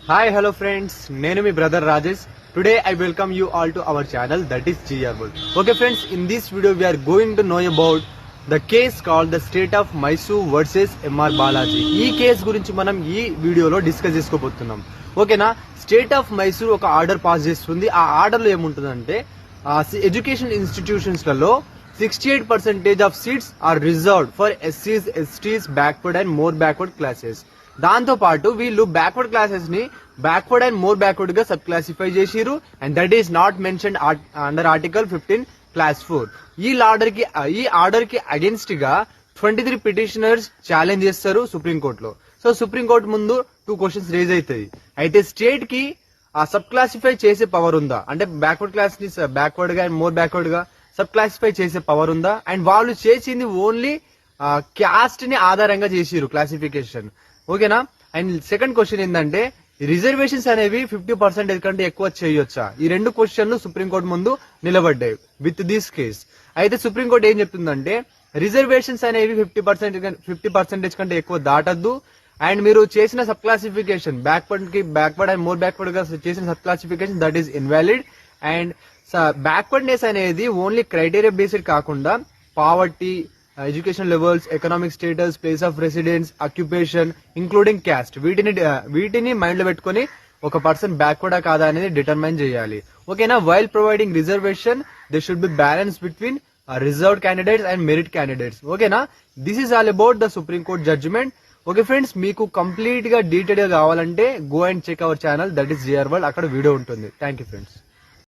Hi, hello friends. Nenu mi brother Rajesh. Today I welcome you all to our channel, that is GR World. Okay friends, in this video we are going to know about the case called the State of Mysore versus MR Balaji. ఈ case గురించి మనం ఈ వీడియోలో discuss చేసుకోబోతున్నాం. ఓకేనా? State of Mysore ఒక order pass చేస్తుంది. ఆ ఆర్డర్ లో ఏముంటుందంటే ఎడ్యుకేషన్ ఇన్స్టిట్యూషన్స్ లలో 68% of seats are reserved for ఎస్సీస్, STs, backward and more backward classes. దాంతో పాటు వీళ్ళు బ్యాక్వర్డ్ క్లాసెస్ ని బ్యాక్వర్డ్ అండ్ మోర్ బ్యాక్వర్డ్ గా సబ్ క్లాసిఫై చేసిరు. And that is not mention under article 15 class 4. ఈ ఆర్డర్ కి అగేన్స్ట్ గా 23 పిటిషనర్స్ ఛాలెంజ్ చేస్తారు సుప్రీంకోర్టులో. సో సుప్రీంకోర్టు ముందు 2 క్వశ్చన్స్ రేజ్ అవుతాయి. అయితే స్టేట్ కి ఆ సబ్ క్లాసిఫై చేసే పవర్ ఉందా, అంటే బ్యాక్వర్డ్ క్లాస్ ని బ్యాక్వర్డ్ గా అండ్ మోర్ బ్యాక్వర్డ్ గా సబ్ క్లాసిఫై చేసే పవర్ ఉందా? అండ్ వాళ్ళు చేసింది ఓన్లీ క్యాస్ట్ ని ఆధారంగా చేసిరు క్లాసిఫికేషన్. ఓకేనా? అండ్ సెకండ్ క్వశ్చన్ ఏంటంటే రిజర్వేషన్స్ అనేవి 50% కంటే ఎక్కువ చేయొచ్చా? ఈ 2 క్వశ్చన్లు సుప్రీంకోర్టు ముందు నిలబడ్డాయి విత్ దిస్ కేస్. అయితే సుప్రీంకోర్టు ఏం చెప్తుందంటే రిజర్వేషన్స్ అనేవి 50% కంటే ఎక్కువ దాటద్దు. అండ్ మీరు చేసిన sub classification backward and more backward గా చేసిన sub classification that is invalid. And backwardness అనేది ఓన్లీ క్రైటీరియా బేస్డ్ కాకుండా poverty, education levels, economic status, place of residence, occupation including caste, వీటిని మైండ్ లో పెట్టుకుని ఒక పర్సన్ బ్యాక్వర్డా కాదా అనేది డిటర్మైన్ చేయాలి. ఓకేనా? While providing reservation they should be balance between reserved candidates and merit candidates. ఓకేనా? This is all about the supreme court judgement. Okay friends, మీకు కంప్లీట్ గా డీటెయిల్ గా కావాలంటే go and check our channel, that is GR World. అక్కడ video ఉంటుంది. Thank you friends.